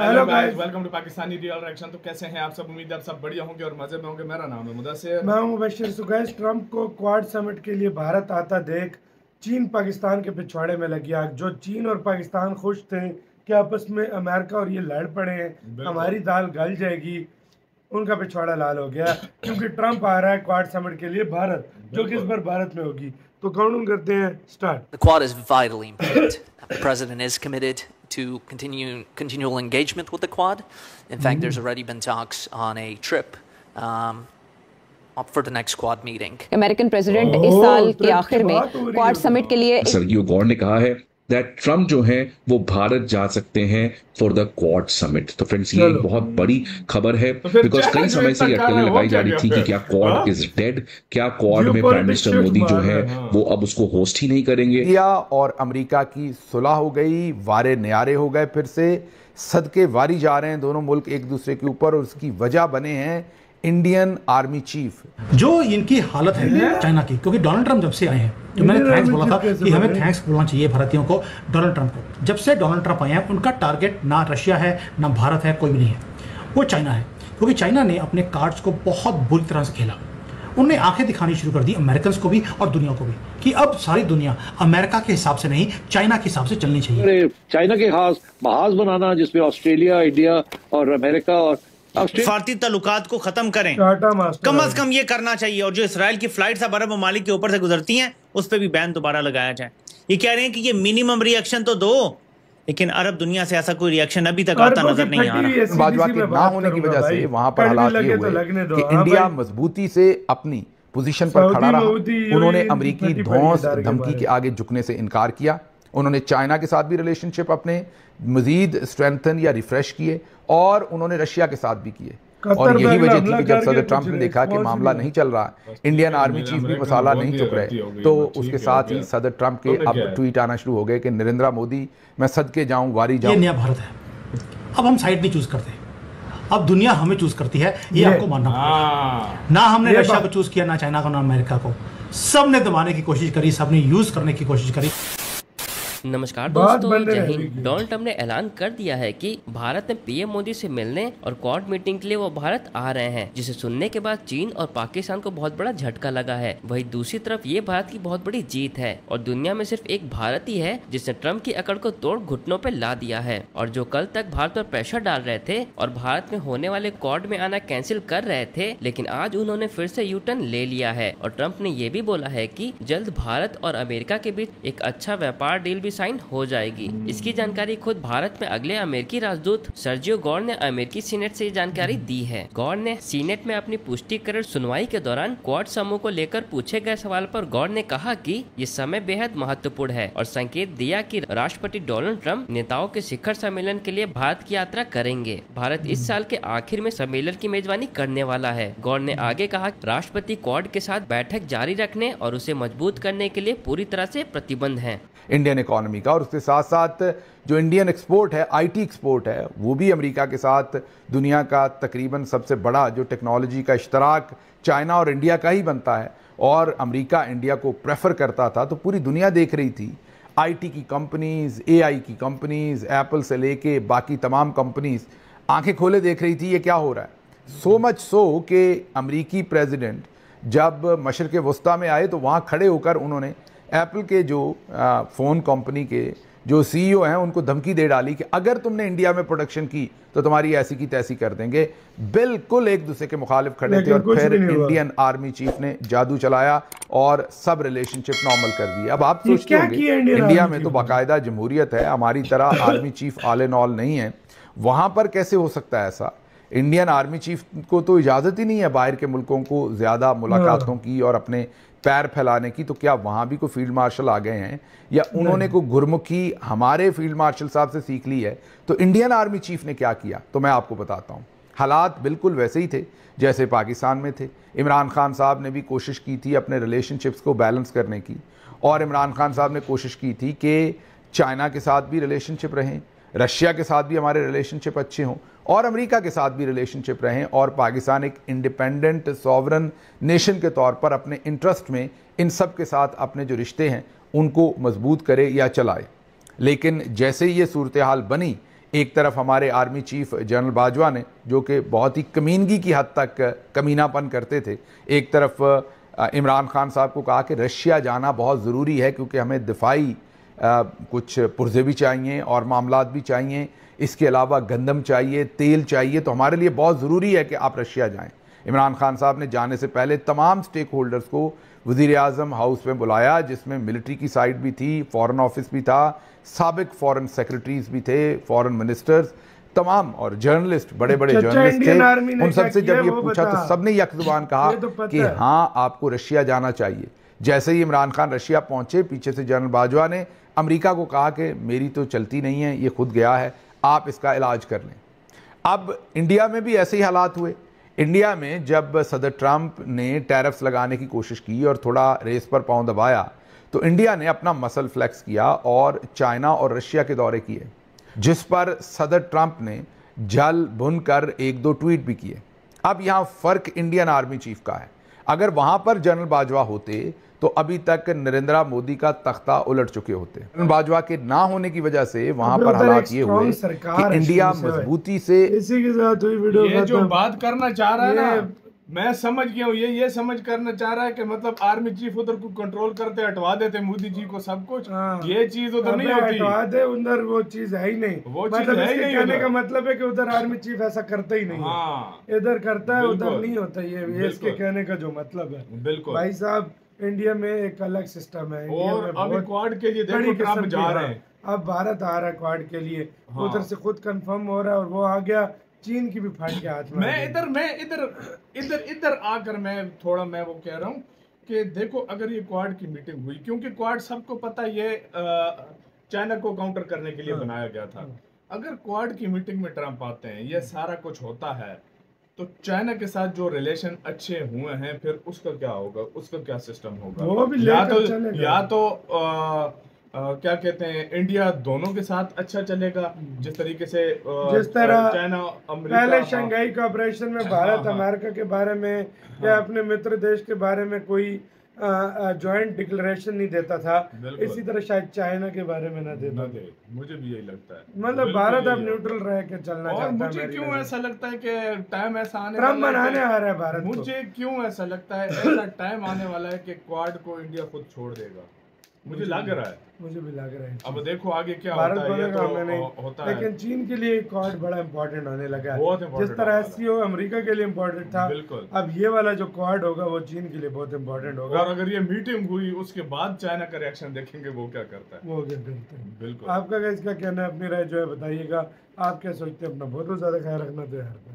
Hello guys, welcome to Pakistani real reaction. तो कैसे हैं आप सब? उम्मीद है आप सब बढ़िया होंगे और मजे में होंगे। मेरा नाम है मुदस्सिर, मैं हूं मुबशिर। सो गाइस, ट्रंप को क्वाड समिट के लिए भारत आता देख चीन पाकिस्तान के पिछवाड़े में लग गया। जो चीन और पाकिस्तान खुश थे कि आपस में अमेरिका और ये लड़ पड़े हैं, हमारी दाल गल जाएगी, उनका पिछवाड़ा लाल हो गया क्योंकि ट्रंप आ रहा है क्वाड समिट के लिए भारत, जो कि इस बार भारत में होगी। तो काउंटिंग करते हैं start. The Quad is vitally important. The president is committed to continual engagement with the Quad. In fact, there's already been talks on a trip up for the next Quad meeting. American president इस साल के आखिर में quad summit के लिए Sergio गौर ने कहा है दैट ट्रम्प जो है वो भारत जा सकते हैं फॉर द क्वाड समिट। तो फ्रेंड्स, ये एक बहुत बड़ी खबर है बिकॉज कई समय से ये अटकलें लगाई जा रही थी कि क्या क्वाड इज डेड, क्या क्वाड में प्राइम मिनिस्टर मोदी जो है वो अब उसको होस्ट ही नहीं करेंगे। इंडिया और अमेरिका की सुलह हो गई, वारे न्यारे हो गए, फिर से सदके वारी जा रहे हैं दोनों मुल्क एक दूसरे के ऊपर, और उसकी वजह बने हैं इंडियन आर्मी चीफ। जो इनकी हालत है चाइना की, क्योंकि डोनाल्ड ट्रंप जब से आए हैं, जो मैंने थैंक्स बोला था कि हमें थैंक्स बोलना चाहिए भारतीयों को डोनाल्ड ट्रंप को, जब से डोनाल्ड ट्रंप आए हैं उनका टारगेट ना रशिया है ना भारत है, कोई भी नहीं है, वो चाइना है। क्योंकि चाइना ने अपने कार्ड्स को बहुत बुरी तरह से खेला। उनने आंखें दिखानी शुरू कर दी अमेरिकन को भी और दुनिया को भी कि अब सारी दुनिया अमेरिका के हिसाब से नहीं, चाइना के हिसाब से चलनी चाहिए। चाइना के महाज बनाना जिसमें ऑस्ट्रेलिया, इंडिया और अमेरिका और फारती ताल्लुकात को खत्म करें, कम अज कम ये करना चाहिए। और जो इसराइल की फ्लाइट्स अरब ममालिक के ऊपर से गुजरती हैं उस पर भी बैन दोबारा लगाया जाए। ये कह रहे हैं कि ये मिनिमम रिएक्शन तो दो, लेकिन अरब दुनिया से ऐसा कोई रिएक्शन अभी तक आता नजर नहीं आ रहा। भाजपा के ना होने की वजह से वहां पर हालात ये हुए कि इंडिया मजबूती से अपनी पोजीशन पर खड़ा रहा। उन्होंने अमेरिकी धौंस धमकी के आगे झुकने से इनकार किया। उन्होंने चाइना के साथ भी रिलेशनशिप अपने मजीद स्ट्रेंथन या रिफ्रेश किए, और उन्होंने रशिया के साथ भी किए। और यही वजह थी कि जब सदर ट्रंप ने देखा कि मामला नहीं चल रहा, इंडियन आर्मी चीफ भी मसाला नहीं चुक रहे, तो उसके साथ ही सदर ट्रंप के अब ट्वीट आना शुरू हो गए कि नरेंद्र मोदी, मैं सदके जाऊं, वारी जाऊं। ये नया भारत है, अब हम साइड नहीं चूज करते, अब दुनिया हमें चूज करती है, ये आपको मानना पड़ेगा। ना हमने रशिया को चूज किया, ना चाइना को, ना अमेरिका को, सबने दबाने की कोशिश करी, सबने यूज करने की कोशिश करी। नमस्कार दोस्तों, जय हिंद। डोनाल्ड ट्रंप ने ऐलान कर दिया है कि भारत में पीएम मोदी से मिलने और क्वाड मीटिंग के लिए वो भारत आ रहे हैं, जिसे सुनने के बाद चीन और पाकिस्तान को बहुत बड़ा झटका लगा है। वहीं दूसरी तरफ ये भारत की बहुत बड़ी जीत है और दुनिया में सिर्फ एक भारत ही है जिसने ट्रंप की अकड़ को तोड़ घुटनों पे ला दिया है। और जो कल तक भारत पर प्रेशर डाल रहे थे और भारत में होने वाले क्वाड में आना कैंसिल कर रहे थे, लेकिन आज उन्होंने फिर से यू टर्न ले लिया है। और ट्रंप ने ये भी बोला है कि जल्द भारत और अमेरिका के बीच एक अच्छा व्यापार डील साइन हो जाएगी। इसकी जानकारी खुद भारत में अगले अमेरिकी राजदूत सर्जियो गौर ने अमेरिकी सीनेट से जानकारी दी है। गौर ने सीनेट में अपनी पुष्टिकरण सुनवाई के दौरान क्वाड समूह को लेकर पूछे गए सवाल पर गौर ने कहा कि ये समय बेहद महत्वपूर्ण है और संकेत दिया कि राष्ट्रपति डोनाल्ड ट्रंप नेताओं के शिखर सम्मेलन के लिए भारत की यात्रा करेंगे। भारत इस साल के आखिर में सम्मेलन की मेजबानी करने वाला है। गौर ने आगे कहा, राष्ट्रपति क्वाड के साथ बैठक जारी रखने और उसे मजबूत करने के लिए पूरी तरह से प्रतिबद्ध हैं। इंडियन इकोनॉमी का, और उसके साथ साथ जो इंडियन एक्सपोर्ट है, आईटी एक्सपोर्ट है, वो भी अमेरिका के साथ दुनिया का तकरीबन सबसे बड़ा जो टेक्नोलॉजी का इश्तराक चाइना और इंडिया का ही बनता है। और अमेरिका इंडिया को प्रेफर करता था, तो पूरी दुनिया देख रही थी आईटी की कंपनीज, एआई की कंपनीज, एप्पल से लेके बाकी तमाम कंपनीज आंखें खोले देख रही थी ये क्या हो रहा है। सो मच सो कि अमेरिकी प्रेसिडेंट जब मशरक़ वस्ता में आए तो वहाँ खड़े होकर उन्होंने एप्पल के जो फ़ोन कंपनी के जो सीईओ हैं उनको धमकी दे डाली कि अगर तुमने इंडिया में प्रोडक्शन की तो तुम्हारी ऐसी की तैसी कर देंगे। बिल्कुल एक दूसरे के मुखालिफ खड़े थे, और फिर इंडियन आर्मी चीफ ने जादू चलाया और सब रिलेशनशिप नॉर्मल कर दिए। अब आप सोचते होंगे इंडिया में तो बाकायदा जमहूरियत है, हमारी तरह army chief all and all नहीं है, वहाँ पर कैसे हो सकता है ऐसा? इंडियन आर्मी चीफ को तो इजाज़त ही नहीं है बाहर के मुल्कों को ज़्यादा मुलाकातों की और अपने पैर फैलाने की। तो क्या वहाँ भी कोई फील्ड मार्शल आ गए हैं या उन्होंने कोई गुरमुखी हमारे फील्ड मार्शल साहब से सीख ली है? तो इंडियन आर्मी चीफ ने क्या किया, तो मैं आपको बताता हूँ। हालात बिल्कुल वैसे ही थे जैसे पाकिस्तान में थे। इमरान खान साहब ने भी कोशिश की थी अपने रिलेशनशिप्स को बैलेंस करने की, और इमरान खान साहब ने कोशिश की थी कि चाइना के साथ भी रिलेशनशिप रहें, रशिया के साथ भी हमारे रिलेशनशिप अच्छे हों, और अमेरिका के साथ भी रिलेशनशिप रहें, और पाकिस्तान एक इंडिपेंडेंट सॉवरन नेशन के तौर पर अपने इंटरेस्ट में इन सब के साथ अपने जो रिश्ते हैं उनको मजबूत करे या चलाए। लेकिन जैसे ही ये सूरत हाल बनी, एक तरफ हमारे आर्मी चीफ जनरल बाजवा ने, जो कि बहुत ही कमीनगी की हद तक कमीनापन करते थे, एक तरफ इमरान खान साहब को कहा कि रशिया जाना बहुत ज़रूरी है क्योंकि हमें दिफाई कुछ पुर्जे भी चाहिए और मामलात भी चाहिए, इसके अलावा गंदम चाहिए, तेल चाहिए, तो हमारे लिए बहुत ज़रूरी है कि आप रशिया जाएं। इमरान खान साहब ने जाने से पहले तमाम स्टेक होल्डर्स को वज़ीर आज़म हाउस में बुलाया, जिसमें मिलिट्री की साइड भी थी, फॉरेन ऑफिस भी था, साबिक फॉरेन सेक्रेटरीज भी थे, फॉरेन मिनिस्टर्स, तमाम और जर्नलिस्ट, बड़े बड़े जर्नलिस्ट थे। उन सबसे जब ये पूछा तो सबने यक जुबान कहा कि हाँ, आपको रशिया जाना चाहिए। जैसे ही इमरान खान रशिया पहुंचे, पीछे से जनरल बाजवा ने अमेरिका को कहा कि मेरी तो चलती नहीं है, ये खुद गया है, आप इसका इलाज कर लें। अब इंडिया में भी ऐसे ही हालात हुए। इंडिया में जब सदर ट्रंप ने टैरिफ्स लगाने की कोशिश की और थोड़ा रेस पर पांव दबाया, तो इंडिया ने अपना मसल फ्लेक्स किया और चाइना और रशिया के दौरे किए, जिस पर सदर ट्रंप ने जल भुन कर एक दो ट्वीट भी किए। अब यहाँ फ़र्क इंडियन आर्मी चीफ का है। अगर वहाँ पर जनरल बाजवा होते तो अभी तक नरेंद्र मोदी का तख्ता उलट चुके होते। जनरल बाजवा के ना होने की वजह से वहाँ पर हालात ये हुए कि इंडिया मजबूती से इसी के साथ हुई वीडियो। ये जो बात करना चाह रहा है ना, मैं समझ गया हूँ, ये समझ करना चाह रहा है कि मतलब आर्मी चीफ उधर को कंट्रोल करते, हटवा देते मोदी जी को सब कुछ। ये चीज उधर नहीं होती, हटवा दे, उधर वो चीज है ही नहीं। वो चीज मतलब है ही नहीं। कहने का मतलब है कि उधर आर्मी चीफ ऐसा करता ही नहीं है, इधर करता है, उधर नहीं होता। ये इसके कहने का जो मतलब है। बिल्कुल भाई साहब, इंडिया में एक अलग सिस्टम है। और अभी क्वाड के लिए देखो ट्रंप जा रहे हैं, अब भारत आ रहा है क्वाड के लिए, उधर से खुद कंफर्म हो रहा है और वो आ गया, चीन की भी फाट के हाथ में। मैं इधर आकर मैं वो कह रहा हूँ कि देखो, अगर ये क्वाड की मीटिंग हुई, क्योंकि क्वाड सबको पता ये चाइना को काउंटर करने के लिए बनाया गया था। अगर क्वाड की मीटिंग में ट्रंप आते हैं, ये सारा कुछ होता है, तो चाइना के साथ जो रिलेशन अच्छे हुए हैं, फिर उसका क्या होगा, उसका क्या सिस्टम होगा? वो भी या तो क्या कहते हैं, इंडिया दोनों के साथ अच्छा चलेगा, जिस तरीके से जिस तरह चाइना अमेरिका, पहले शंघाई कोऑपरेशन में भारत अमेरिका के बारे में या अपने मित्र देश के बारे में कोई जॉइंट डिक्लेरेशन नहीं देता था, इसी तरह शायद चाइना के बारे में ना देता। मुझे भी यही लगता है। मतलब भारत अब न्यूट्रल रह के चलना चाहता है। मुझे क्यों ऐसा लगता है कि टाइम ऐसा आने ट्रम्प मनाने आ रहा है भारत। मुझे क्यों ऐसा लगता है, ऐसा टाइम आने वाला है कि क्वाड को इंडिया खुद छोड़ देगा, मुझे लग रहा है। मुझे भी लग रहा है। अब देखो आगे क्या होता है, ये तो होता है। लेकिन चीन के लिए क्वाड बड़ा इंपॉर्टेंट होने लगा है, जिस तरह एससीओ अमेरिका के लिए इंपॉर्टेंट था। बिल्कुल। अब ये वाला जो क्वाड होगा वो चीन के लिए बहुत इंपॉर्टेंट होगा। और अगर ये मीटिंग हुई, उसके बाद चाइना का रिएक्शन देखेंगे, वो क्या करता है। वो क्या करता है। बिल्कुल। आपका इसका कहना है, अपनी राय जो है बताइएगा। आप क्या सोचते हैं? अपना बहुत ज्यादा ख्याल रखना तो यार।